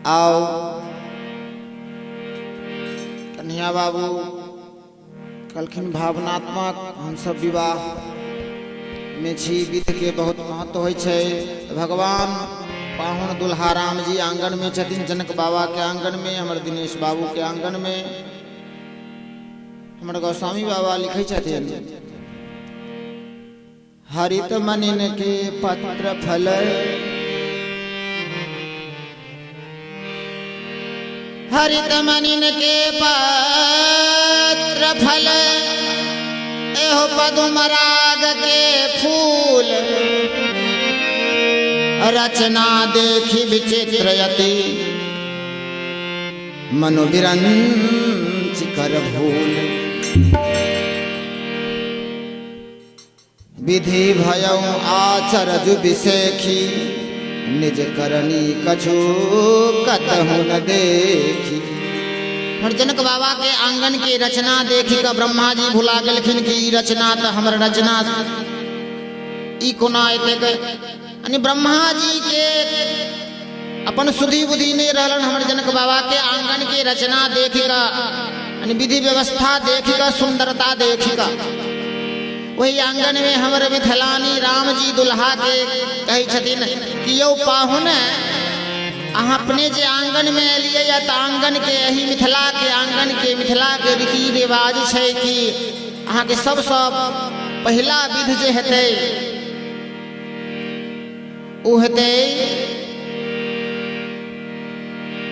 आओ कन्हैया बाबू कलखिन भावनात्मक हम सब विवाह में छी विध के बहुत महत्व होय छै। भगवान पाहुन दुल्हा राम जी आंगन में छथिन, जनक बाबा के आंगन में, हमर दिनेश बाबू के आंगन में। हमर गोस्वामी बाबा लिखे छथिन, हरित मनिन के पत्र फल, हरित मनिन के पत्र फल, एहो पदुमराग के फूल, रचना देखी विचित्रयति, मनोविरंच कर भूल। विधि भयौ आचरजु विसेखी, निज करनी कछु कतहु न देखी। और जनक बाबा के आंगन की रचना देखी का ब्रह्मा जी भुला गलखिन की रचना तो हमर रचना ई कोना एते यानी ब्रह्मा जी के अपन सुधी बुद्धि नहीं रहलन। हमर जनक बाबा के आंगन की रचना देखी का यानी विधि व्यवस्था देखी का सुंदरता देखी का वही आंगन में हमर मिथिलानी राम जी दुल्हा के कहे छथिन कि यौ पाहुन अहाँ अपने जे आंगन में एलिए या तो आंगन के यही मिथिला के रीति रिवाज छै कि अहाँ के सब पहला विध जे हेतै ओ हेतै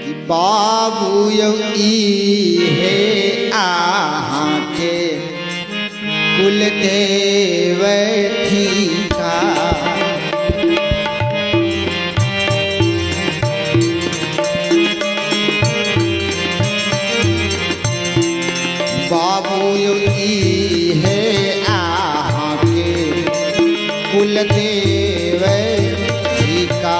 कि बाबू यौ ई हे अहाँ के कुल देव ठीका, बाबू ई है अहाँ के कुल देव ठीका।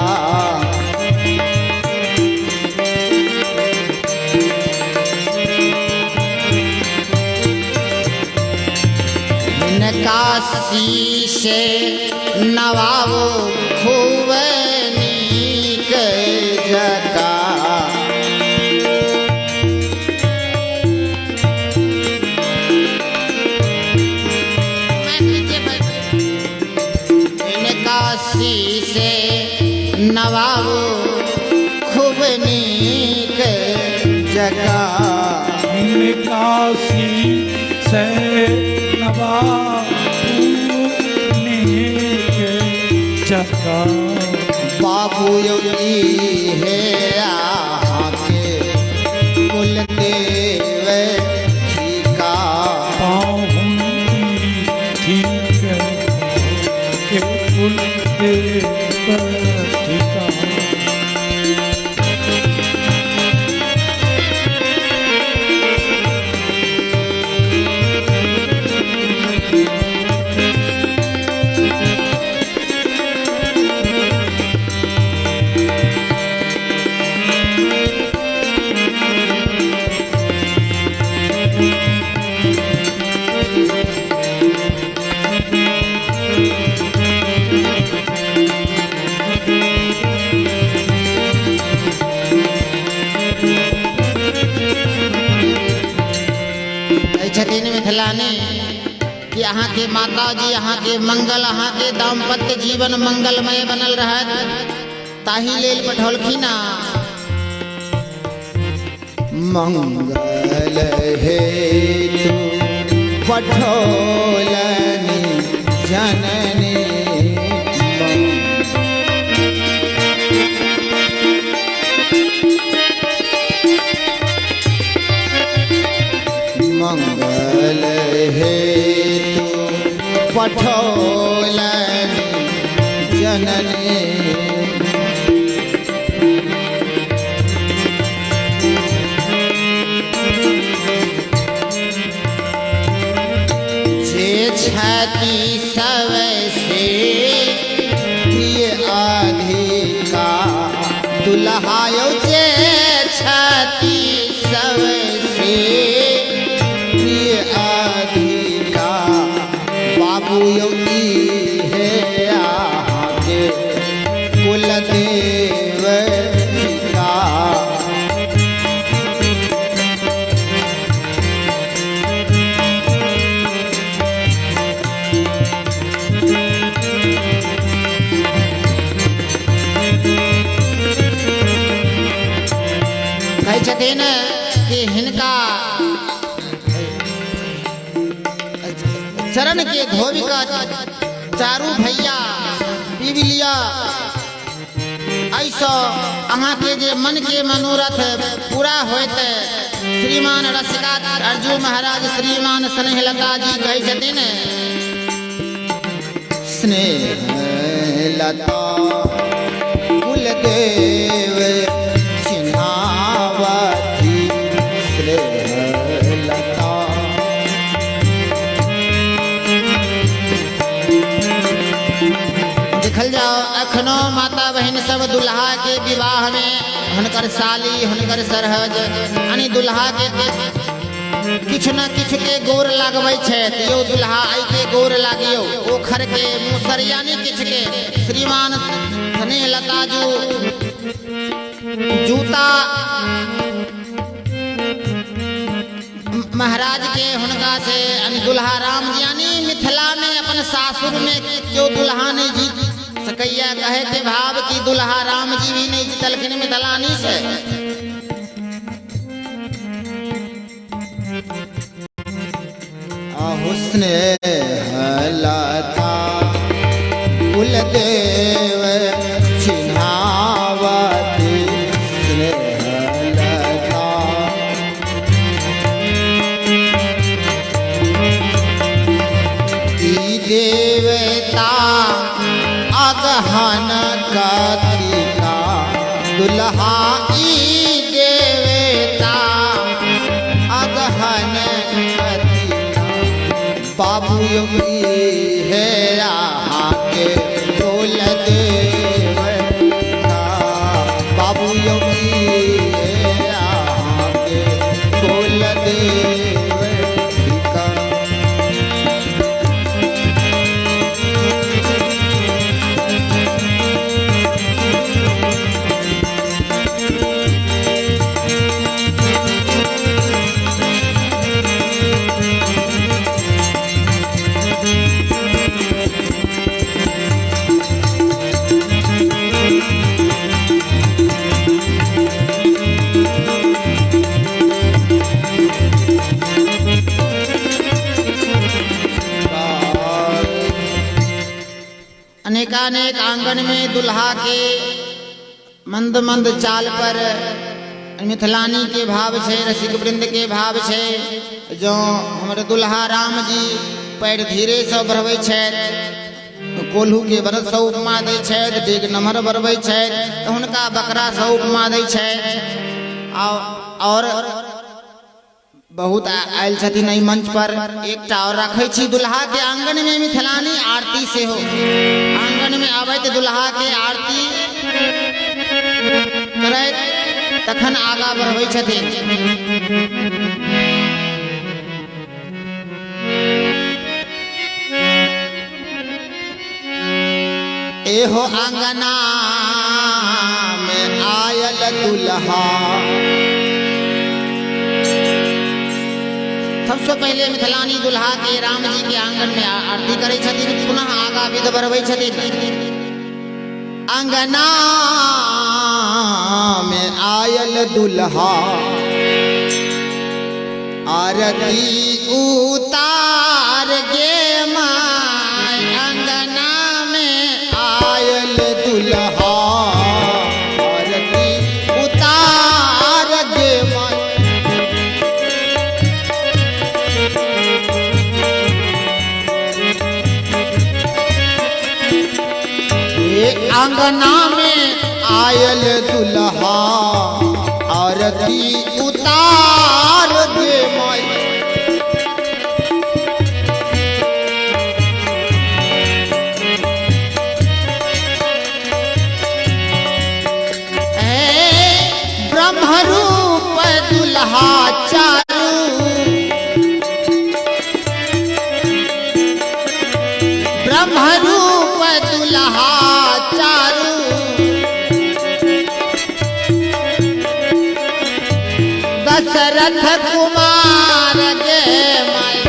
काशी से नवाबो खूब नीक जका, काशी से नवाबो खूब नीक जका, काशी से बाबू ई है अहाँ के कुल देव ठीका, पाहुन ठीक के कुल देव ठीका। छथिन मिथिलानी कि अहाँ के माता जी अहाँ के मंगल अहाँ के दाम्पत्य जीवन मंगलमय बनल रहत, ताही लेल पठौलखिन मंगल हेतु पठौलनि जननी, मंगल हेतु पठौलनि जननी, जे छति सबसे प्रिय अधिका, दुल्हा यौ जे छति सबसे अधिका, बाबू यौ ई है अहाँ के कुल देव ठीका। छथिन कि हिनका चरण के धोबी का चारू भैया पीबी लिया ऐसा अहाँ के जे मन के मनोरथ पूरा होत श्रीमान रसिका अर्जु महाराज श्रीमान स्नेहलता जी कहे छथिन स्नेहलता कुलदेव चिन्हावती स्नेहलता देखल जाओ अखनो माता बहन सब दुल्हा के विवाह में हुनकर साली हुनकर सरहज यानी दुल्हा के किछु न किछु के गोर लगबै छै यो दुल्हा आई के गोर लागियो ओखर के मुसर यानी किछ के श्रीमान स्नेहलता जो जूता महाराज के हुनका से दुल्हा राम यानी मिथिला में अपन सासुर में क्यों दुल्हा नहीं जीत सकैया कहे के भाव की दुल्हा राम जी भी नहीं जीतलखिन मिथिलानी से स्नेहलता कुलदेव चिन्हावती स्नेहलता ई देवता अगहन कतिका दुल्हा ई देवता अगहन बाबू योगी है के बोल देवता बाबू योगी है के बोल देवता अनेकानेक आंगन में दुल्हा के मंद मंद चाल पर मिथिलानी के भाव छे रसिक वृंद के भाव छे जो हमारे दुल्हा राम जी पैर धीरे से बढ़बै छे कोल्हू के बरद से उपमा दै छे डेग नमहर बढ़बै छे हुनका बकरा से उपमा दै छे और बहुत आयल छथिन एहि मंच पर एकटा और रखै छी दुल्हा के आंगन में मिथिलानी आरती से हो आंगन में आबैत दुल्हा के आरती करैत तखन आगा बढ़बै छथिन एहो आंगना में आयल दुल्हा सबसे पहले मिथिलानी दुल्हा के राम जी के आंगन में आरती करे छथिन पुनः आगा विध बढ़बै छथिन आंगना में आयल दुल्हा आरती उतार गे माय आंगना में आयल दुल्हा आरती उतार गे माय आंगना में आयल दुल्हा आरती उतार दे माई ब्रह्मरूप दुल्हा चारू ब्रह्मरूप दुल्हा चारू दशरथ कुमार गे माई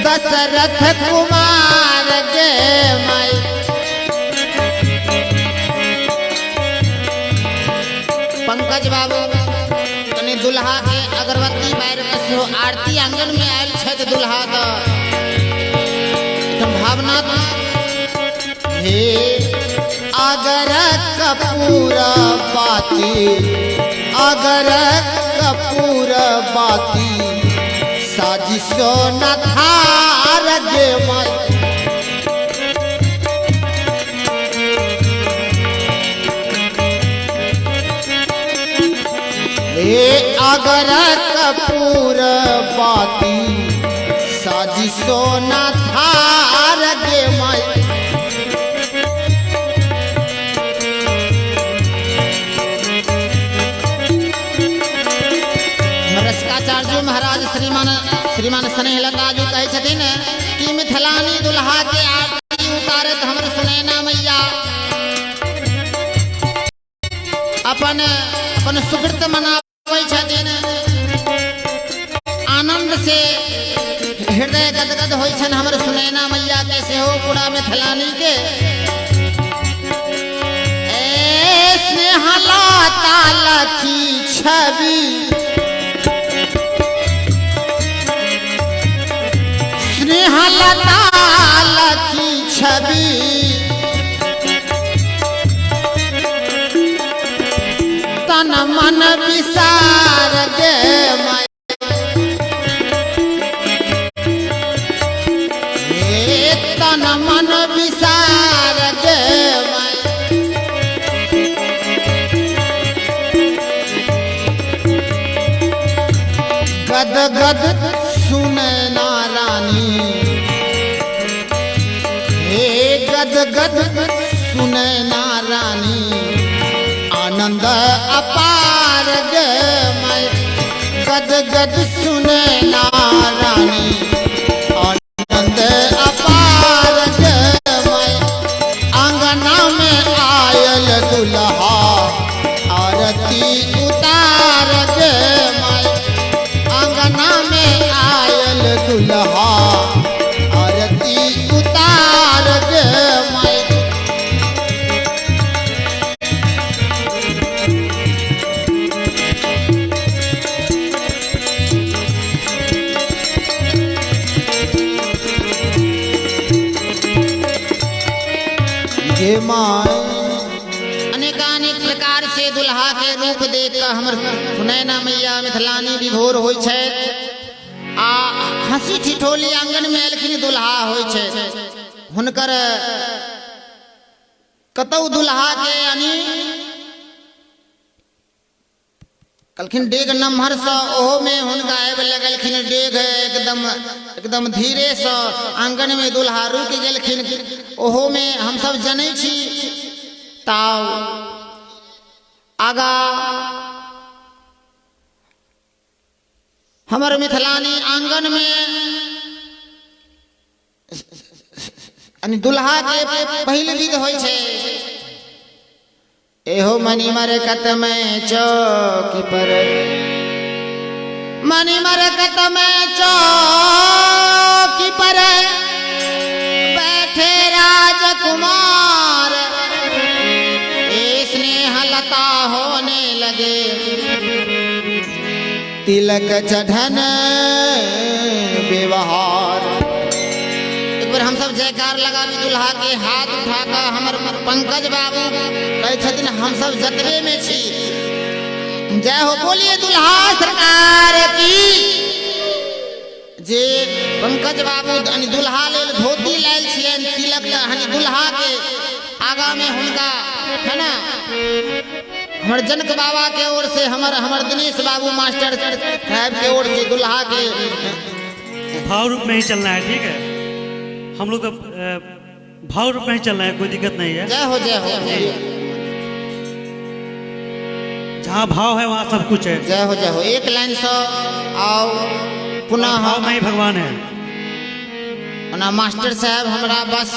दशरथ कुमार गे माई दुल्हा के अगरबत्ती बैर से आरती आंगन में आयल छे दुल्हा तो भावना हे अगर कपूर बाती अगर कपूर बाती साजिशो न थार गे माई अगर कपूर बाती साजिशो न थार गे माई रसिकाचार्य महाराज श्रीमान स्नेहलता जी कहे छथिन कि मिथिलानी दुल्हा के आरती उतारे तो हमर सुनैना मैया अपन अपन सुकृत मनाबै छथिन आनंद से हृदय गदगद होइ छन हमर सुनैना मैया के सेहो पूरा मिथिलानी के ए स्नेहला ताल की छवि स्नेहलताल की छवि तन मन विसार गे माई तन मन विसार गे माई गद गद सुनैना रानी हे गद गद सुनैना रानी आनंद अपार गे मैं गद गद सुनैना रानी आनंद अपार गे मैं आंगना में आयल दुल्हा आरती उतार गे मैं आंगना में आयल दुल्हा आरती उतार गे मैं गे माई अनेकानेक प्रकार से दुल्हा के रूप देख कर हमर सुनैना मैया मिथिलानी विभोर होइ छै आ हंसी ठिठोली आंगन में एलखिन दुल्हा होइ छै हुनकर कतौ दुल्हा के यानी कलखिन डेग नम्हर से ओहो में हुनका आबे लगलखिन डेग एकदम धीरे से आंगन में दुल्हा रुक गेलखिन ओहो में हम सब जनै छी ताव आगा हमर मिथिलानी आंगन में यानी दुल्हा के पहिल विध होइ छै एहो मनी मरकत में चौकी पर मनी मरकत में चौकी पर बैठे राजकुमार स्नेहलता होने लगे तिलक चढ़न व्यवहार एक बार हम सब जयकार लगा भी दुल्हा के हाथ उठाकर हमर पंकज बाबू कहे छथिन हम सब जतबे में छी जय हो बोलिए दुल्हा सरकार की जे पंकज बाबू दुल्हा लेल धोती लायल छियन तिलक हनी दुल्हा के आगा में हुनका है ना हमर जनक बाबा के ओर से हमर दिनेश बाबू मास्टर साहब के ओर से दुल्हा के भाव रूप में ही चलना है ठीक है हम लोग तो भाव रूप में ही चलना है कोई दिक्कत नहीं है जय हो जहाँ भाव है वहाँ सब कुछ है जय हो एक लाइन से आओ पुनः भाव में ही भगवान है ना मास्टर साहब हमरा बस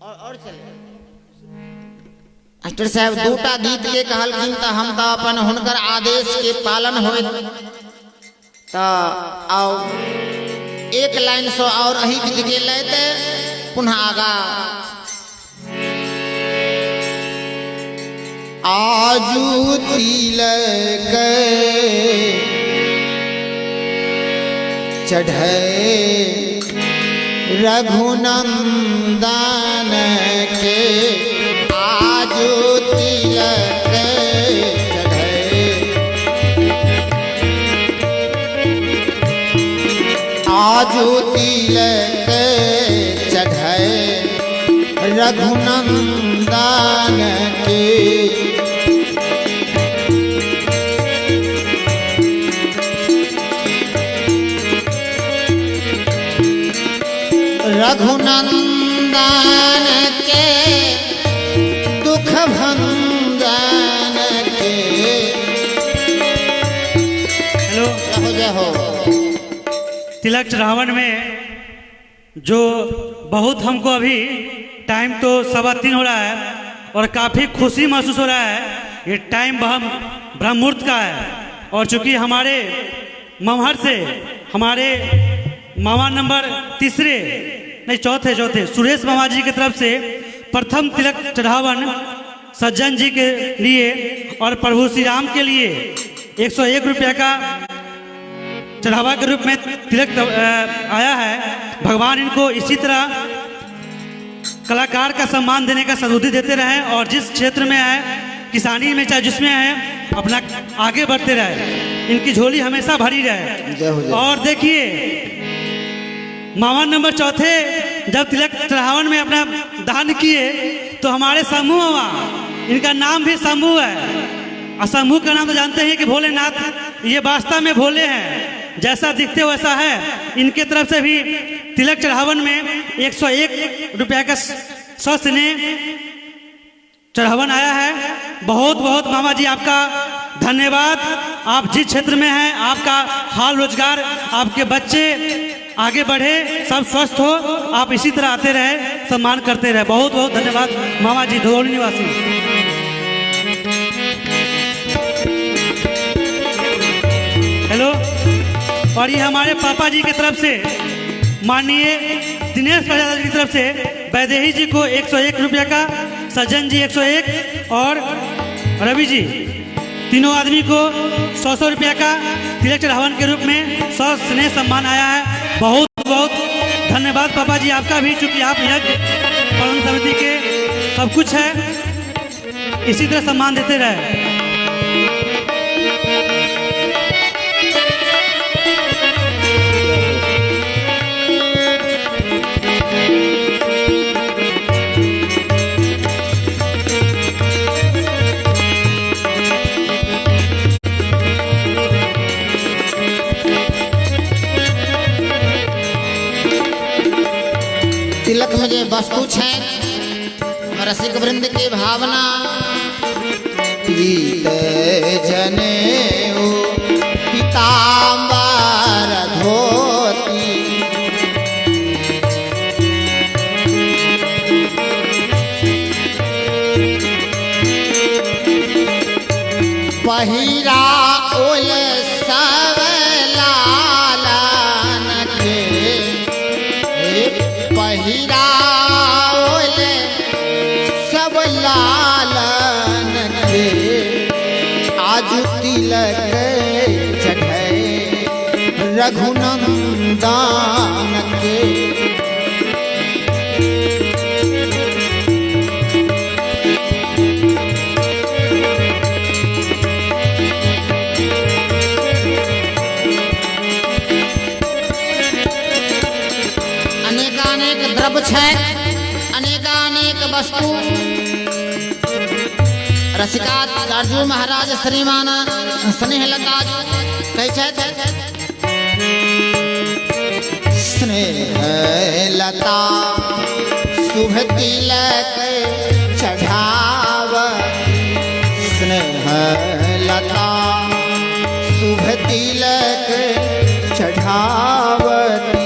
और चले मास्टर साहब दूटा गीत के कहलखिन तो हम तो अपन हुनकर आदेश के पालन होए तो आओ एक लाइन से और अही गीत के लेते पुनः आगा आजू तिलक चढ़े रघुनंदन के, आजू तिलक चढ़े, आजू तिलक चढ़े रघुनंदन के। रघुनंदन के दुख भंजन के। हेलो, जय हो। तिलक चढ़ावन में जो बहुत हमको अभी टाइम तो 3:15 हो रहा है और काफ़ी खुशी महसूस हो रहा है। ये टाइम ब्रह्म मुहूर्त का है और चूंकि हमारे ममहर से हमारे मामा नंबर चौथे सुरेश मामा जी की तरफ से प्रथम तिलक चढ़ावन सज्जन जी के लिए और प्रभु श्री राम के लिए 101 रुपये का चढ़ावा के रूप में तिलक आया है। भगवान इनको इसी तरह कलाकार का सम्मान देने का सद्बुद्धि देते रहें और जिस क्षेत्र में है, किसानी में चाहे जिसमें है, अपना आगे बढ़ते रहे, इनकी झोली हमेशा भरी रहे। और देखिए मामा नंबर चौथे जब तिलक चढ़ावन में अपना दान किए तो हमारे समूह मामा, इनका नाम भी समूह है और समूह का नाम तो जानते हैं कि भोलेनाथ, ये वास्तव में भोले हैं, जैसा दिखते वैसा है। इनके तरफ से भी तिलक चढ़ावन में 101 रुपये का स्नेह चढ़ावन आया है। बहुत बहुत मामा जी आपका धन्यवाद। आप जिस क्षेत्र में हैं, आपका हाल रोजगार, आपके बच्चे आगे बढ़े, सब स्वस्थ हो, आप इसी तरह आते रहे, सम्मान करते रहे। बहुत बहुत धन्यवाद मामा जी धोनी निवासी। हेलो, और ये हमारे पापा जी की तरफ से माननीय दिनेश प्रजापति की तरफ से वैदेही जी को 101 रुपये का, सज्जन जी 101 और रवि जी, तीनों आदमी को 100 रुपये का तिलक चढ़ावन के रूप में स्नेह सम्मान आया है। बहुत बहुत धन्यवाद पापा जी आपका भी, चूँकि आप यज्ञ पालन समिति के सब कुछ है, इसी तरह सम्मान देते रहे। तिलक में जो वस्तु है रसिक वृंद की भावना, पीत जनेऊ पीताम्बर धोती, पहिरा ओल सब लालन के, पहिरा ओल सब लालन के, आज तिलक चढ़े रघुनंदन के। अनेकानेक द्रव्य छै, अनेकानेक वस्तु रसिका अर्जुन महाराज श्रीमान स्नेहलता कहै छथि, स्नेहलता शुभ तिलक चढ़ावती, स्नेहलता शुभ तिलक चढ़ावती,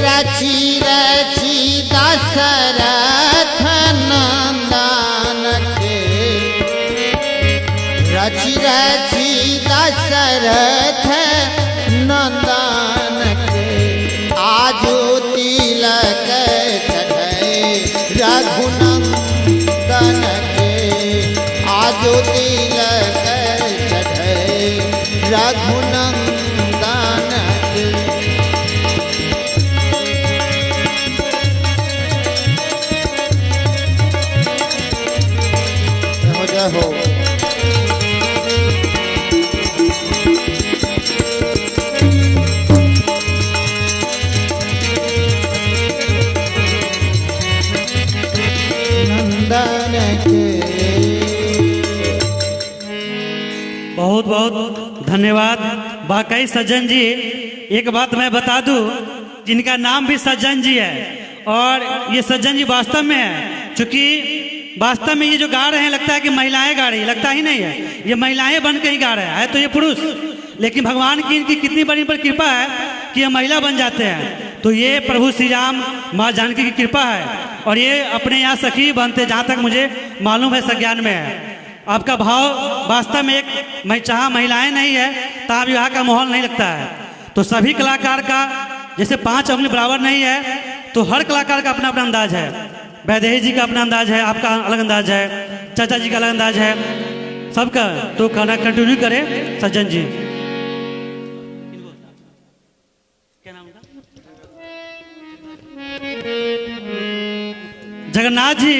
रची रची दशरथ नंदन के, रची रची दशरथ नंदन के, आजो तिलक चढ़े रघुनंदन जो तिलक चढ़े रघुनंदन के। जय हो नंदन के। बहुत बहुत धन्यवाद। वाकई सज्जन जी, एक बात मैं बता दूं, जिनका नाम भी सज्जन जी है और ये सज्जन जी वास्तव में है, क्योंकि वास्तव में ये जो गा रहे हैं लगता है कि महिलाएं गा रही है, लगता ही नहीं है, ये महिलाएं बन के ही गा रहे हैं। है तो ये पुरुष, लेकिन भगवान की इनकी कितनी बड़ी पर कृपा है कि ये महिला बन जाते हैं। तो ये प्रभु श्री राम माँ जानकी की कृपा है और ये अपने यहाँ सखी बनते, जहाँ तक मुझे मालूम है संज्ञान में है। आपका भाव वास्तव में एक, मैं चाह महिलाएं नहीं है तहाँ विवाह का माहौल नहीं लगता है। तो सभी कलाकार का जैसे 5 उंगली बराबर नहीं है, तो हर कलाकार का अपना अपना अंदाज है। वैदेही जी का अपना अंदाज है, आपका अलग अंदाज है, चाचा जी का अलग अंदाज है, सबका। तो खाना कंटिन्यू करें सज्जन जी। क्या नाम था? जगन्नाथ जी,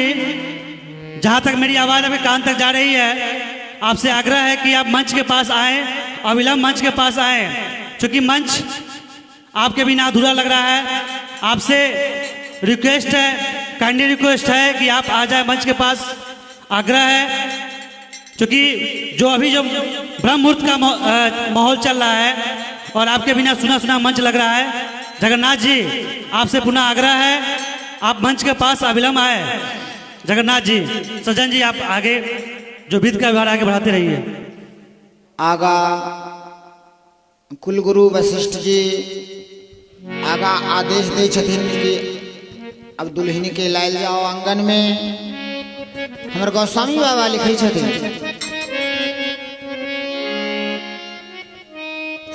जहाँ तक मेरी आवाज़ आपके कान तक जा रही है, आपसे आग्रह है कि आप मंच के पास आए, अविलंब मंच के पास आए, क्योंकि मंच आपके बिना अधूरा लग रहा है। आपसे रिक्वेस्ट है, काइंडली रिक्वेस्ट है कि आप आ जाए मंच के पास। आग्रह है, क्योंकि जो अभी जो ब्रह्म मुहूर्त का माहौल चल रहा है और आपके बिना सुना सुना मंच लग रहा है। जगन्नाथ जी, आपसे पुनः आग्रह है, आप मंच के पास अविलंब आए। जगन्नाथ जी, सज्जन जी, आप आगे जो विध का व्यवहार आगे बढ़ाते रहिए। आगा कुलगुरु वशिष्ठ जी आगा आदेश दे छथिन कि अब दुल्हन के लायल जाओ आंगन में। हमर गोस्वामी बाबा लिखे छथिन,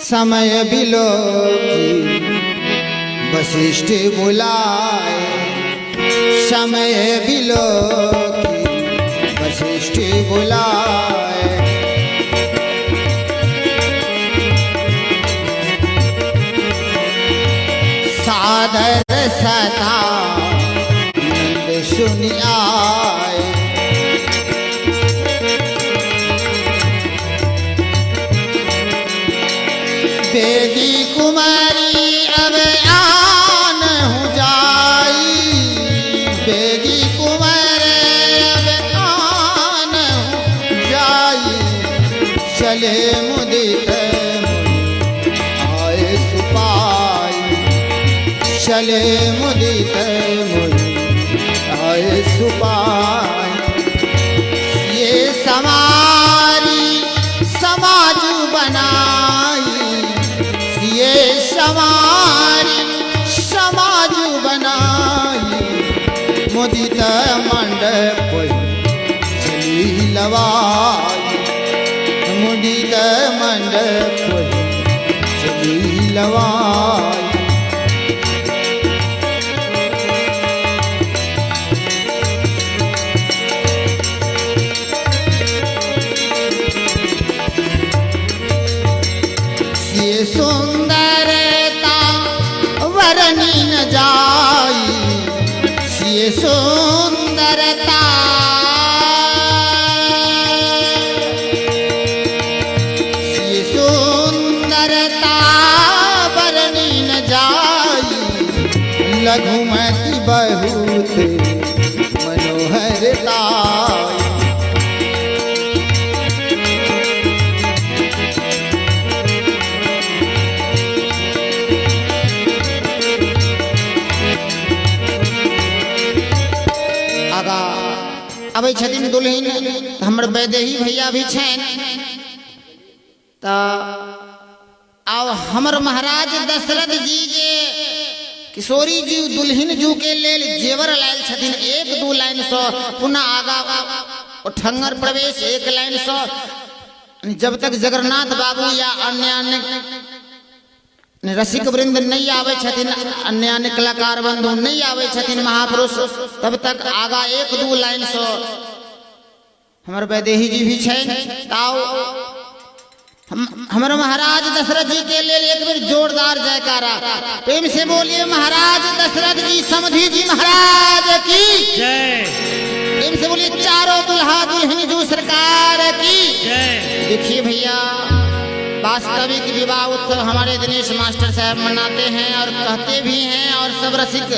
समय बिलो की वशिष्ठ बुलाए, समय बिलो की वशिष्ठ बुलाए। सादर सदा नंद सुनि आए, बेगी कुमारी अब आन हो जाई, बेगी कुमारी अब आन हो जाई। चले मुदित आए सुपाई, चले मुदित आए सुपाई। ये समारी समाज बनाई, ये समारी समाज बनाई। मुदित मंडप चली लवाई, मुदित मंडप चली लवाई। ये सुंदरता वरनी न जाई, ये सुंदरता ये सुंदरता वरनी न जाई। लघुमती बहुत मनोहरता, अबै छथिन दुल्हन हमर वैदेही भैया भी छन। तो अब हमर महाराज दशरथ जी जे किशोरी जी दुल्हन जू के लेल जेवर लायल छथिन। 1-2 लाइन से पुनः आगा ठंगर प्रवेश 1 लाइन से, जब तक जगन्नाथ बाबू या अन्य अन्य रसिक वृंद नहीं आवे छथिन, अन्य अन्य कलाकार बंधु नहीं आवे छथिन महापुरुष, तब तक आगा 1-2 लाइन से हमार वैदेही जी भी छे ताऊ हमारे महाराज दशरथ जी के लिए एक बार जोरदार जयकारा प्रेम से बोलिए महाराज दशरथ जी समधी जी महाराज की जय। प्रेम से बोलिए चारों दुल्हा दुल्हन जो सरकार की जय। देखिए भैया वास्तविक विवाह उत्सव हमारे दिनेश मास्टर साहब मनाते हैं और कहते भी हैं और सब रसिक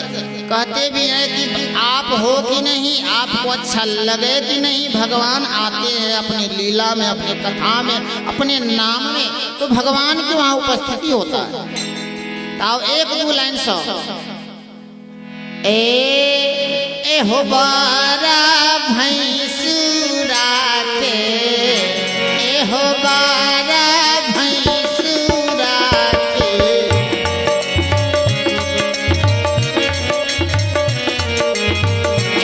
कहते भी हैं कि आप हो कि नहीं, आपको अच्छा लगे कि नहीं, भगवान आते हैं अपनी लीला में, अपनी कथा में, अपने नाम में, तो भगवान की वहाँ उपस्थिति होता है। ताऊ एक दो लाइन सौ ए हो बारा भैंसुरा के ए हो बारा भैंसुरा के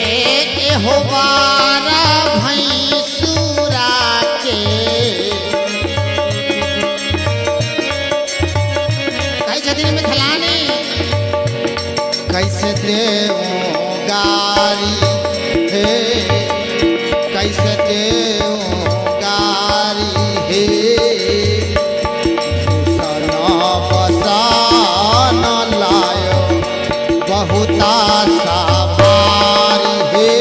ए हो बारा भैंसुरा के कैसे दिन में थलानी कैसे देव गारी है कैसे देव गारी है भूषण बसान लायो बहुता सवारी है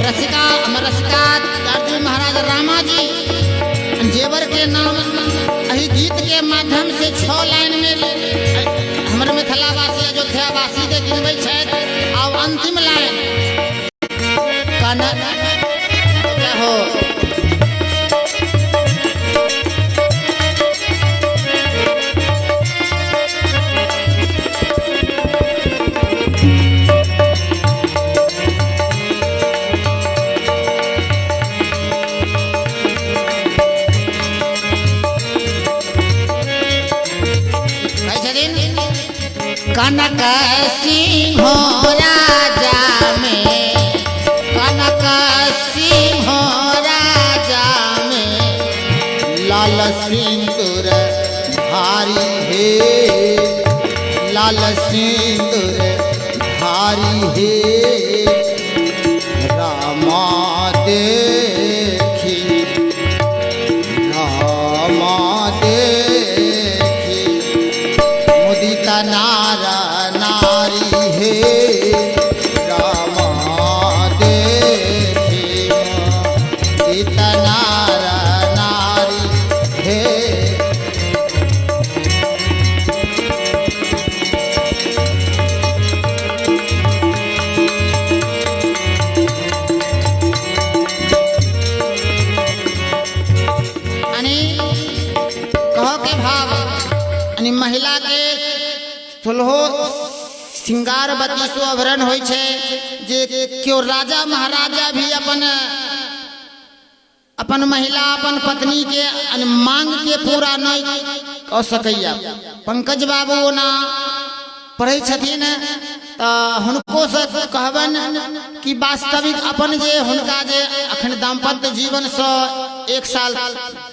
रसिका अर्जुन महाराज रामा जी जेवर के नाम अही गीत के माध्यम से 6 लाइन में हमारे मिथिलावासी अयोध्यावासी के गिनबै छथि। और अंतिम लाइन काना क्या हो कनक सिंह राजा में कनक सिंह राजा में लाल सिंदूर भारी है लाल सिंदूर भारी है रामा देखी रामा देखी मुदित नारा नारी है रामा देखी मुदित नारा नारी है। कहो के भाव महिला के सोलहो श्रृंगार बत्ती शोभरण होइ छै जे क्यों राजा महाराजा भी अपन महिला अपन पत्नी के मांग के पूरा नहीं कह सकैया। पंकज बाबू ना पढ़े छथिन तो हुनको से कहबन कि वास्तविक अपन जे हुनका जे अखन दाम्पत्य जीवन से 1 साल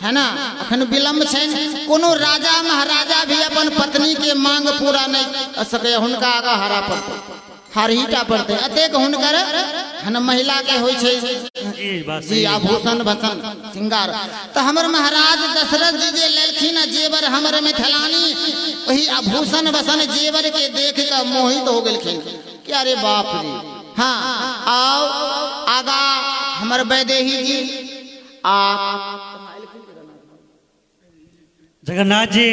है ना अखन विलम्ब छै कोनो राजा महाराजा भी अपन पत्नी के मांग पूरा नहीं कर सके हुनका आगा हारा पड़ते हारहीटा पड़ते अतेक हुनकर हन महिला के होइ छै जी आभूषण भसन श्रृंगार। तो हमर महाराज दशरथ जी जे लेलखिन जेवर हमर मिथिलानी वही आभूषण भसन जेवर के देख के मोहित हो गेलखिन कि अरे बाप रे। हाँ आओ आगा हमर वैदेही जी जगन्नाथ जी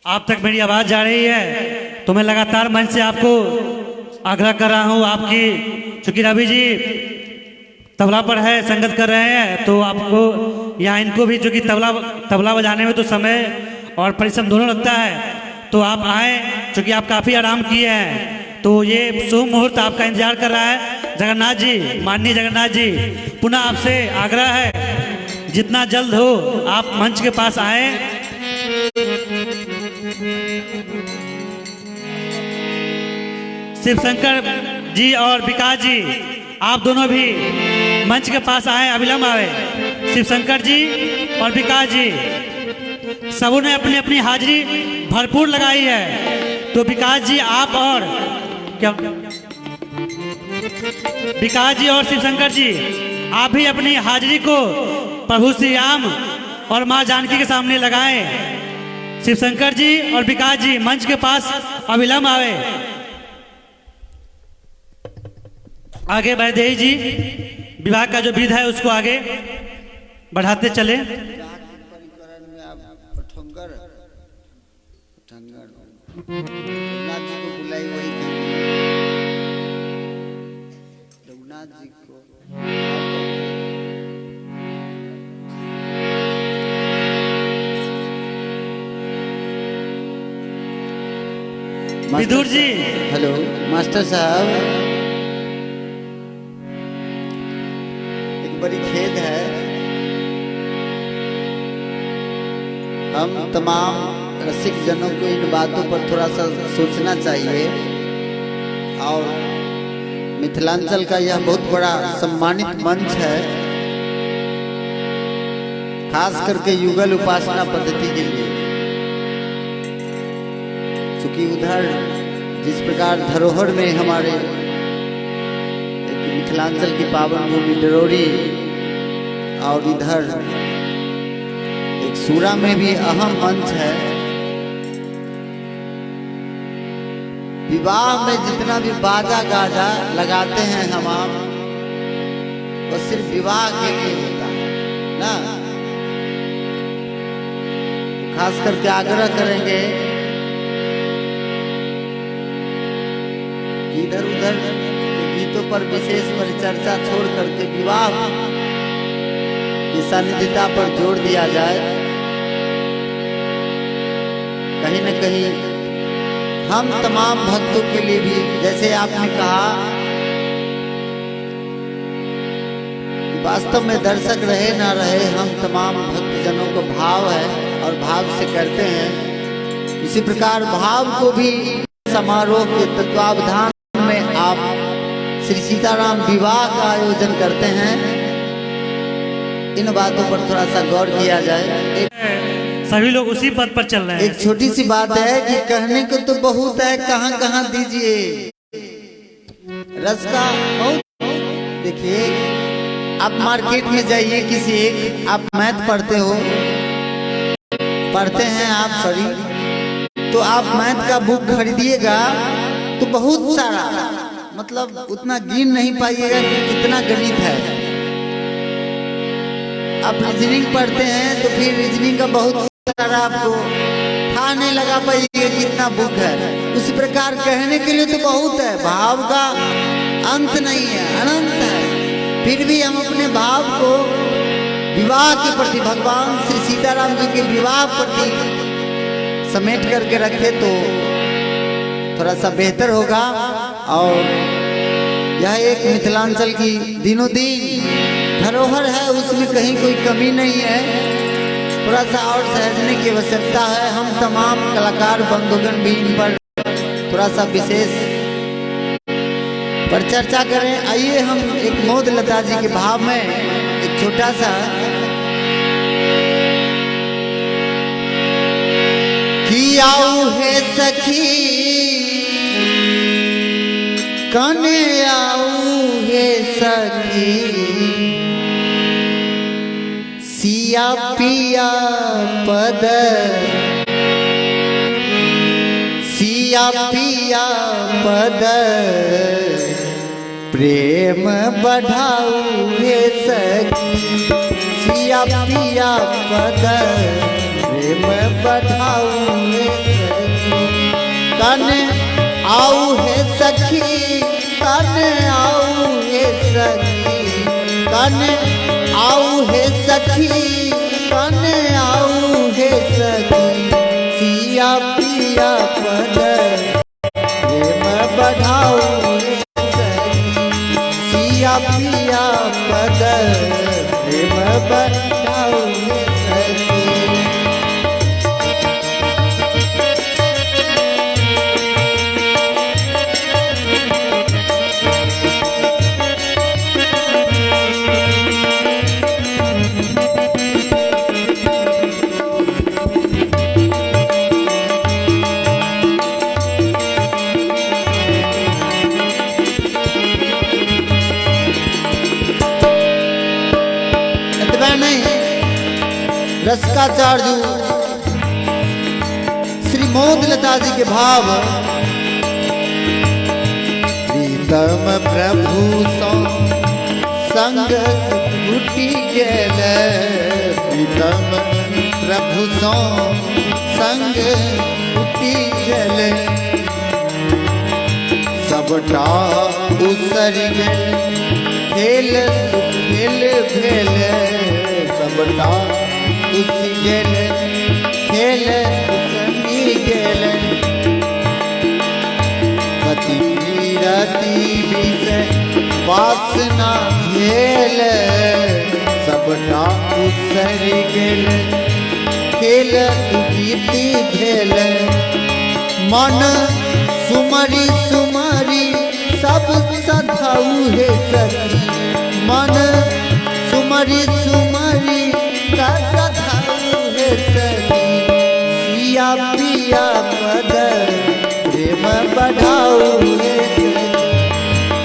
आप तक मेरी आवाज जा रही है तो मैं लगातार मंच से आपको आग्रह कर रहा हूँ आपकी चूंकि रवि जी तबला पर है संगत कर रहे हैं तो आपको यहाँ इनको भी चूंकि तबला बजाने में तो समय और परिश्रम दोनों लगता है तो आप आए चूंकि आप काफ़ी आराम किए हैं तो ये शुभ मुहूर्त आपका इंतजार कर रहा है। जगन्नाथ जी माननीय जगन्नाथ जी पुनः आपसे आग्रह है जितना जल्द हो आप मंच के पास आए। शिव शंकर जी और विकास जी, आप दोनों भी मंच के पास आए, अविलंब आए। शिव शंकर जी और विकास जी सबों ने अपनी अपनी हाजिरी भरपूर लगाई है। तो विकास जी आप और क्या, विकास जी और शिव शंकर जी आप भी अपनी हाजिरी को प्रभु श्री राम और माँ जानकी के सामने लगाएं। शिव शंकर जी और विकास जी मंच के पास अविलंब आवे। आगे वैदेही जी विभाग का जो विध है उसको आगे बढ़ाते चले। विदुर जी, हेलो मास्टर साहब, एक बड़ी खेद है, हम तमाम रसिक जनों को इन बातों पर थोड़ा सा सोचना चाहिए। और मिथिलांचल का यह बहुत बड़ा सम्मानित मंच है, खास करके युगल उपासना पद्धति के लिए। क्योंकि उधर जिस प्रकार धरोहर में हमारे एक मिथिलांचल की पावन भूमि डरोरी, और इधर एक सूरा में भी अहम मंच है। विवाह में जितना भी बाजा गाजा लगाते हैं हम आप, वो सिर्फ विवाह के लिए होता है ना। तो खास करके आग्रह करेंगे इधर उधर के गीतों पर विशेष परिचर्चा छोड़ करके विवाह की सानिध्यता पर जोर दिया जाए। कहीं न कहीं हम तमाम भक्तों के लिए भी, जैसे आपने कहा, वास्तव में दर्शक रहे ना रहे, हम तमाम भक्तजनों को भाव है और भाव से करते हैं। इसी प्रकार भाव को भी समारोह के तत्वावधान में आप श्री सीताराम विवाह का आयोजन करते हैं। इन बातों पर थोड़ा सा गौर किया जाए। सभी लोग उसी पद पर चल रहे हैं। एक छोटी सी बात है कि कहने को तो बहुत है, कहाँ कहाँ दीजिए रस का बहुत। देखिए, आप मार्केट में जाइए, किसी एक आप मैथ पढ़ते हैं आप, सॉरी, तो आप मैथ का बुक खरीदिएगा तो बहुत सारा, मतलब उतना गिन नहीं पाइएगा कि कितना गणित है। आप रीजनिंग पढ़ते हैं तो फिर रीजनिंग का बहुत सारा आपको था नहीं लगा पाइएगा कितना बुक है। उसी प्रकार कहने के लिए तो बहुत है, भाव का अंत नहीं है, अनंत है। फिर भी हम अपने भाव को विवाह के प्रति, भगवान श्री सीताराम जी के विवाह प्रति समेट करके रखे तो थोड़ा सा बेहतर होगा। और यह एक मिथिलांचल की दिनों दिन धरोहर है, उसमें कहीं कोई कमी नहीं है। थोड़ा सा और सहजने की आवश्यकता है। हम तमाम कलाकार बंधुगण भी इन पर थोड़ा सा विशेष पर चर्चा करें। आइए हम एक मोद लता जी के भाव में एक छोटा सा कि आऊ है सखी कने आऊ है सखी, सिया पिया पद, सिया पिया पद, प्रेम बढ़ाऊ है सखी, सिया पिया पद, प्रेम बढ़ाऊ है सखी। कने आऊ है सखी, कने आऊ है सखी, कने आऊ है सखी, कने आऊ है सखी, सिया पिया पद, प्रेम बढ़ाऊ है सखी, सिया पिया पद, प्रेम बढ़ाऊ है सखी। रसकाचार्य श्री मोद लता जी के भाव। प्रीतम प्रभु सो संग टूटी गेल, प्रीतम प्रभु सो संग टूटी गेल, सबटा उसर गेल, खेल खेल भेल, सबटा उसी गेल, खेल उसनी गेल, पति रति विष वासना भेल, सबटा उसर गेल, खेल बीती भेल, मन सुमरी सुमरी सब सधाऊ है सखी, मन सुमरी सुमरी सब सधाऊ है सखी, सिया पिया पद प्रेम बढ़ाऊ है सखी,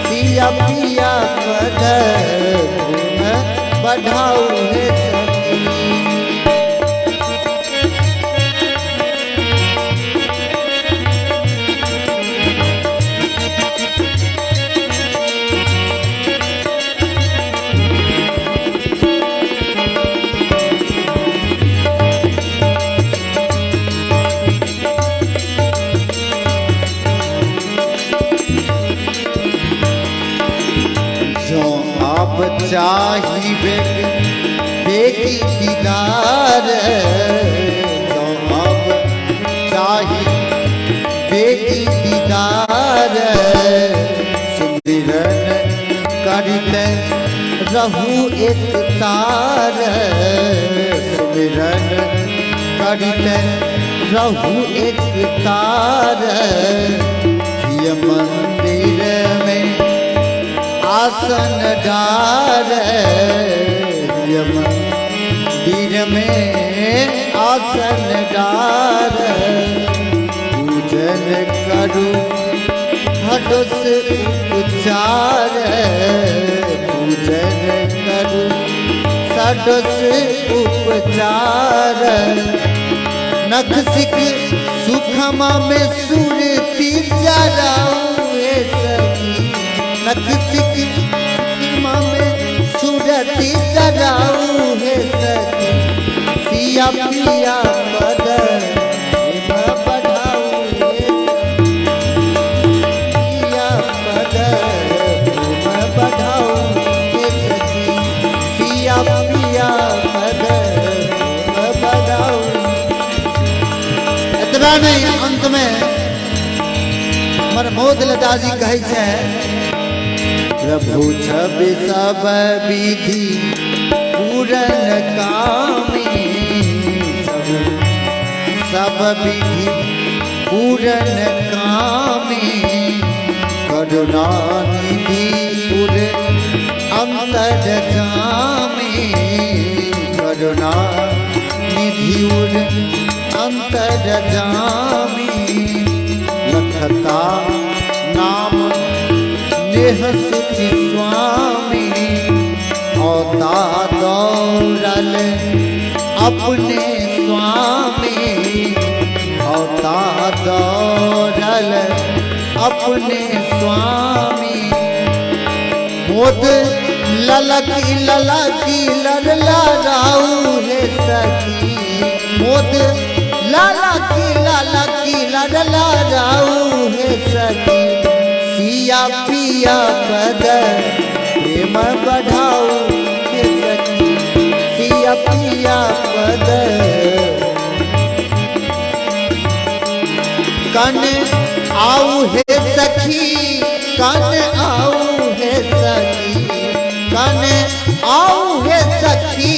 सिया पिया पद प्रेम बढ़ाऊ है सखी। चाहिए बेटी दीदार, तो अब चाहिए बेटी दीदार, सुमिरन करते रहू एक तार, सुमिरन करते रहू एक तार, ये मंदिर में आसन डार, मंदिर में आसन डार, पूजन करू हटोस उपचार, पूजन करू सटोस उपचार, नख सिख सुखमा में सुरती जराऊ सखी, नख सिख में सुरती जराऊ है सखी, सिया पिया पद प्रेम बढ़ाऊ है, सिया पद प्रेम बढ़ाऊ है सखी, सिया पिया पद प्रेम बढ़ाऊ। इतना नहीं, अंत में हमारे मोद लता जी कहे छे, प्रभु छवि सब विधि पूरन कामी, सब विधि पूरन कामी, करुणा निधि पुर अंतर जामी, करुणा निधि उर अंतर जामी, लखता नाम नेह सुचि स्वामी, औता दौड़ल अपने स्वामी, औता दौड़ल अपने स्वामी, मोद ललकी ललकी लड़ला राऊ है सखी, मोद ललकी ललकी लड़ला राऊ है सखी, सिया पिया पद प्रेम बढ़ाऊ है सखी, सिया पिया पद, कन आऊ है सखी, कन आऊ है सखी, कन आऊ है सखी,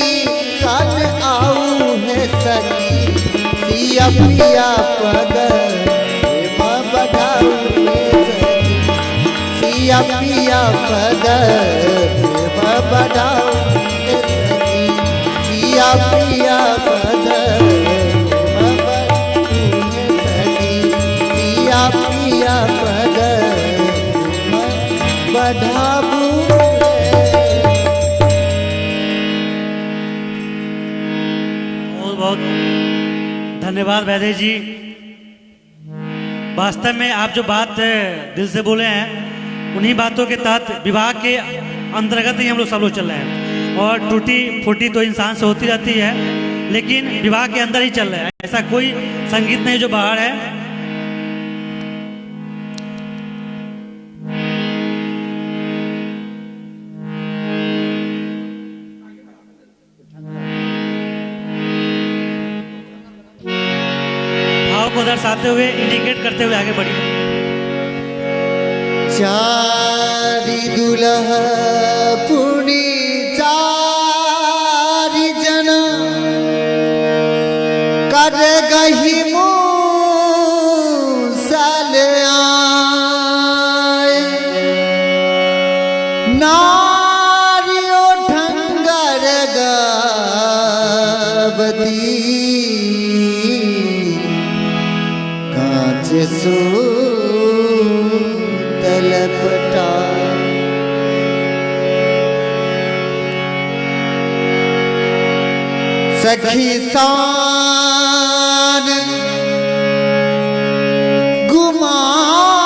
कन आऊ है सखी, सिया पिया पद प्रेम बढ़ाऊ है सखी, सिया पिया पद प्रेम बढ़ाऊ है सखी, सिया पिया पद प्रेम बढ़ाऊ है सखी, सिया पिया पद प्रेम बढ़ाऊ। बहुत धन्यवाद वैद्य जी। वास्तव में आप जो बात दिल से बोले हैं उन्हीं बातों के तहत विवाह के अंतर्गत ही हम लोग सब लोग चल रहे हैं। और टूटी फूटी तो इंसान से होती रहती है, लेकिन विवाह के अंदर ही चल रहा है। ऐसा कोई संगीत नहीं जो बाहर है। भाव को दर्शाते हुए, इंडिकेट करते हुए आगे बढ़िए। चारि दुल्हा पुनी चारि जना कर गही मूसल आए नारियो ढंगर गावती कांच सो तलपटा सखी सान गुमान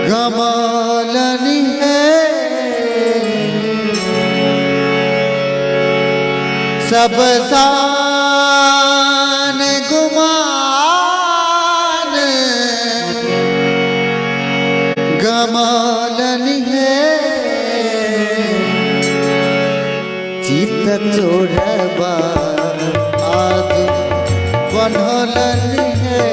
गमलन है सब सान गुमान गमलन है चित चोरबा आग बनलन है।